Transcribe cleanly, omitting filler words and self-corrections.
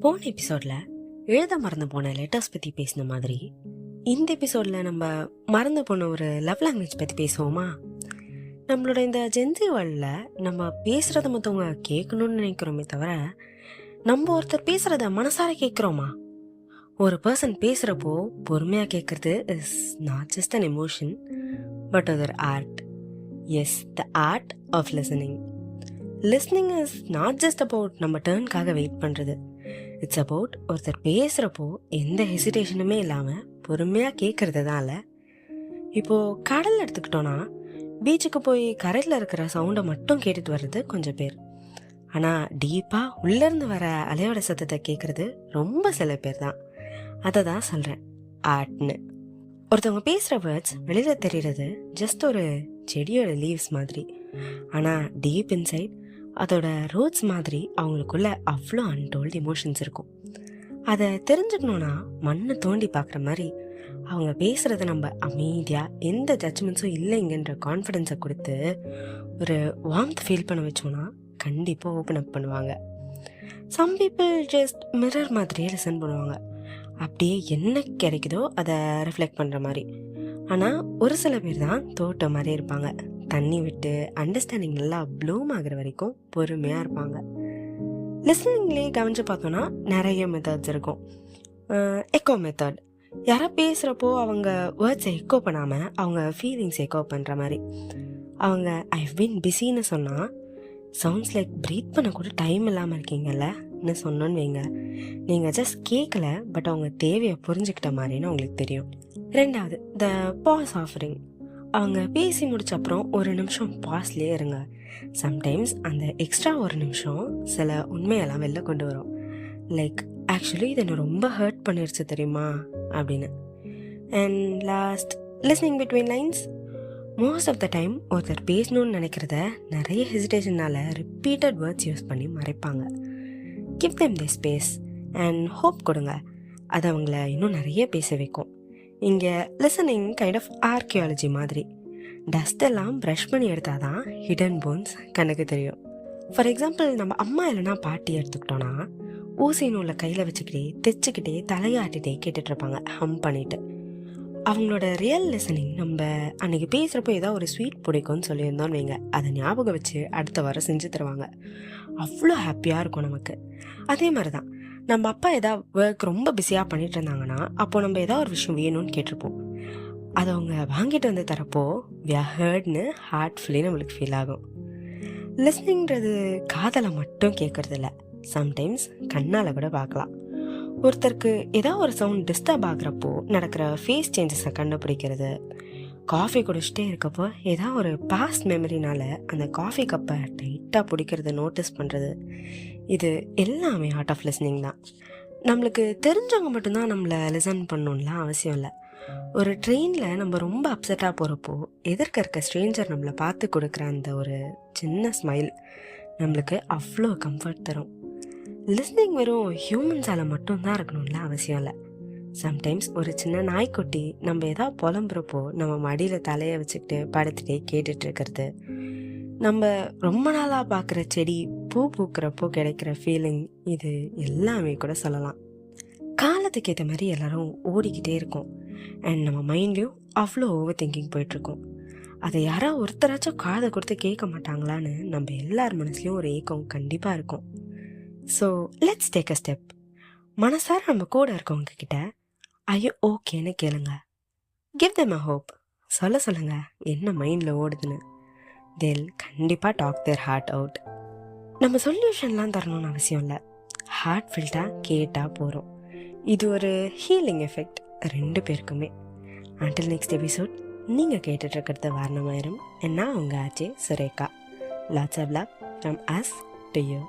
போன எபிசோட்ல எழுத மறந்து போன லெட்டர்ஸ் பத்தி பேசின மாதிரி இந்த எபிசோட்ல நம்ம மறந்து போன ஒரு லவ் லாங்குவேஜ் பத்தி பேசுவோமா? நம்மளோட இந்த ஜென்சி வேர்ல்ட்ல நம்ம பேசுறத மற்றவங்க கேட்கணும்னு நினைக்கிறோமே தவிர நம்ம ஒருத்தர் பேசுறத மனசார கேட்குறோமா? ஒரு பர்சன் பேசுறப்போ பொறுமையா கேட்கறது is not just an emotion but other art. Yes, the art of listening. Listening is not just about நம்ம டர்னுக்காக வெயிட் பண்ணுறது. இட்ஸ் அபவுட் ஒருத்தர் பேசுகிறப்போ எந்த ஹெசிடேஷனுமே இல்லாமல் பொறுமையாக கேட்குறது தான். இல்லை, இப்போது கடல் எடுத்துக்கிட்டோன்னா பீச்சுக்கு போய் கரையில் இருக்கிற சவுண்டை மட்டும் கேட்டுட்டு வர்றது கொஞ்சம் பேர். ஆனால் டீப்பாக உள்ளேருந்து வர அலையோட சத்தத்தை கேட்குறது ரொம்ப சில பேர் தான். அதை தான் சொல்கிறேன் ஆர்ட்னு. ஒருத்தவங்க பேசுகிற வேர்ட்ஸ் வெளியில் தெரிகிறது ஜஸ்ட் ஒரு செடியோட லீவ்ஸ் மாதிரி. ஆனால் டீப் இன்சைட் அதோட ரூட்ஸ் மாதிரி அவங்களுக்குள்ள அவ்வளோ அன்டோல்டு எமோஷன்ஸ் இருக்கும். அதை தெரிஞ்சுக்கணுன்னா மண்ணை தோண்டி பார்க்குற மாதிரி அவங்க பேசுகிறத நம்ம அமைதியாக எந்த ஜட்ஜ்மெண்ட்ஸும் இல்லைங்கன்ற கான்ஃபிடென்ஸை கொடுத்து ஒரு வார்ம்த் ஃபீல் பண்ண வச்சோன்னா கண்டிப்பாக ஓப்பன் அப் பண்ணுவாங்க. சம் பீப்புள் ஜஸ்ட் மிரர் மாதிரியே லிசன் பண்ணுவாங்க, அப்படியே என்ன கிடைக்குதோ அதை ரிஃப்ளெக்ட் பண்ணுற மாதிரி. ஆனால் ஒரு சில பேர் தான் தோட்டம் மாதிரி இருப்பாங்க, தண்ணி விட்டு அண்டர்ஸ்டாண்டிங் நல்லா ப்ளூம் ஆகிற வரைக்கும் பொறுமையாக இருப்பாங்க. லிஸ்னிங்லேயே கவனித்து பார்த்தோன்னா நிறைய மெத்தட்ஸ் இருக்கும். எக்கோ மெத்தட், யாராவது பேசுகிறப்போ அவங்க வேர்ட்ஸை எக்கோ பண்ணாமல் அவங்க ஃபீலிங்ஸ் எக்கோ பண்ணுற மாதிரி. அவங்க ஐ ஹவ் பீன் பிஸின்னு சொன்னால் சவுண்ட்ஸ் லைக் ப்ரீத் பண்ண கூட டைம் இல்லாமல் இருக்கீங்கல்லன்னு சொன்னோன்னு வைங்க, நீங்கள் ஜஸ்ட் கேட்கல பட் அவங்க தேவையை புரிஞ்சுக்கிட்ட மாதிரின்னு அவங்களுக்கு தெரியும். ரெண்டாவது, த பாஸ் ஆஃபரிங். அவங்க பேசி முடிச்ச அப்புறம் ஒரு நிமிஷம் பாஸ்லேயே இருங்க. சம்டைம்ஸ் அந்த எக்ஸ்ட்ரா ஒரு நிமிஷம் சில உண்மையெல்லாம் வெளில கொண்டு வரும். லைக், ஆக்சுவலி இது என்ன ரொம்ப ஹர்ட் பண்ணிருச்சு தெரியுமா அப்படின்னு. And last, listening between lines. Most of the time ஒருத்தர் பேசணும்னு நினைக்கிறத நிறைய ஹெசிடேஷனால் ரிப்பீட்டட் வேர்ட்ஸ் யூஸ் பண்ணி மறைப்பாங்க. Give them the space and hope கொடுங்க, அது அவங்கள இன்னும் நிறைய பேச வைக்கும். இங்கே லிசனிங் கைண்ட் ஆஃப் ஆர்கியாலஜி மாதிரி. டஸ்ட் எல்லாம் ப்ரஷ் பண்ணி எடுத்தால் தான் ஹிடன் போன்ஸ் கண்ணுக்கு தெரியும். ஃபார் எக்ஸாம்பிள், நம்ம அம்மா இல்லைனா பாட்டி எடுத்துக்கிட்டோன்னா ஊசி நூலை கையில் வச்சுக்கிட்டே தைச்சிக்கிட்டே தலையாட்டிகிட்டே கேட்டுட்ருப்பாங்க ஹம் பண்ணிவிட்டு. அவங்களோட ரியல் லிசனிங் நம்ம அன்றைக்கி பேசுகிறப்போ ஏதாவது ஒரு ஸ்வீட் பிடிக்கும்னு சொல்லியிருந்தோன்னு வைங்க, அதை ஞாபகம் வச்சு அடுத்த வாரம் செஞ்சு தருவாங்க. அவ்வளோ ஹாப்பியாக இருக்கும் நமக்கு. அதே மாதிரி தான் நம்ம அப்பா ஏதாவது ஒர்க் ரொம்ப பிஸியாக பண்ணிட்டு இருந்தாங்கன்னா அப்போது நம்ம ஏதாவது ஒரு விஷயம் வேணும்னு கேட்டிருப்போம். அதை அவங்க வாங்கிட்டு வந்து தரப்போ வி ஆர் ஹர்ட்னு ஹார்ட்ஃபுல்லி நம்மளுக்கு ஃபீல் ஆகும். லிஸ்னிங்கிறது காதலை மட்டும் கேட்குறது இல்லை, சம்டைம்ஸ் கண்ணால் கூட பார்க்கலாம். ஒருத்தருக்கு ஏதாவது ஒரு சவுண்ட் டிஸ்டர்ப் ஆகுறப்போ நடக்கிற ஃபேஸ் சேஞ்சஸை கண்டுபிடிக்கிறது, காஃபி குடிச்சிட்டே இருக்கப்போ ஏதாவது ஒரு பாஸ்ட் மெமரினால் அந்த காஃபி கப்பை டைட்டாக பிடிக்கிறத நோட்டீஸ் பண்ணுறது, இது எல்லாமே ஆர்ட் ஆஃப் லிஸ்னிங் தான். நம்மளுக்கு தெரிஞ்சவங்க மட்டும்தான் நம்மளை லிசன் பண்ணணும்லாம் அவசியம் இல்லை. ஒரு ட்ரெயினில் நம்ம ரொம்ப அப்செட்டாக போகிறப்போ எதிர்க்க இருக்க ஸ்ட்ரேஞ்சர் நம்மளை பார்த்து கொடுக்குற அந்த ஒரு சின்ன ஸ்மைல் நம்மளுக்கு அவ்வளோ கம்ஃபர்ட் தரும். லிஸ்னிங் வெறும் ஹியூமன்ஸால் மட்டும்தான் இருக்கணும்லாம் அவசியம் இல்லை. சம்டைம்ஸ் ஒரு சின்ன நாய்க்குட்டி நம்ம ஏதாவது புலம்புறப்போ நம்ம மடியில் தலையை வச்சுக்கிட்டு படுத்துகிட்டே கேட்டுட்ருக்கிறது, நம்ம ரொம்ப நாளாக பார்க்குற செடி பூ பூக்கிறப்போ கிடைக்கிற ஃபீலிங், இது எல்லாமே கூட சொல்லலாம். காலத்துக்கு ஏற்ற மாதிரி எல்லோரும் ஓடிக்கிட்டே இருக்கோம் அண்ட் நம்ம மைண்ட்லேயும் அவ்வளோ ஓவர் திங்கிங் போயிட்டுருக்கோம். அதை யாராவது ஒருத்தராச்சும் காதை கொடுத்து கேட்க மாட்டாங்களான்னு நம்ம எல்லார் மனசுலையும் ஒரு ஏக்கம் கண்டிப்பாக இருக்கும். So let's take a step. மனசார நம்ம கூட இருக்கவங்க கிட்ட ஐயோ ஓகேன்னு கேளுங்க. Give them a hope. சொல்லுங்க என்ன மைண்டில் ஓடுதுன்னு. they'll கண்டிப்பாக டாக் their ஹார்ட் அவுட். நம்ம சொல்யூஷன்லாம் தரணும்னு அவசியம் இல்லை, ஹார்ட் ஃபில்ட்டாக கேட்டால் போகிறோம். இது ஒரு ஹீலிங் எஃபெக்ட் ரெண்டு பேருக்குமே. அண்டில் நெக்ஸ்ட் எபிசோட், நீங்கள் கேட்டுட்ருக்கிறது வாரணமாயிரம். என்ன உங்கள் ஆச்சே Surekha. Lots of love from us to you.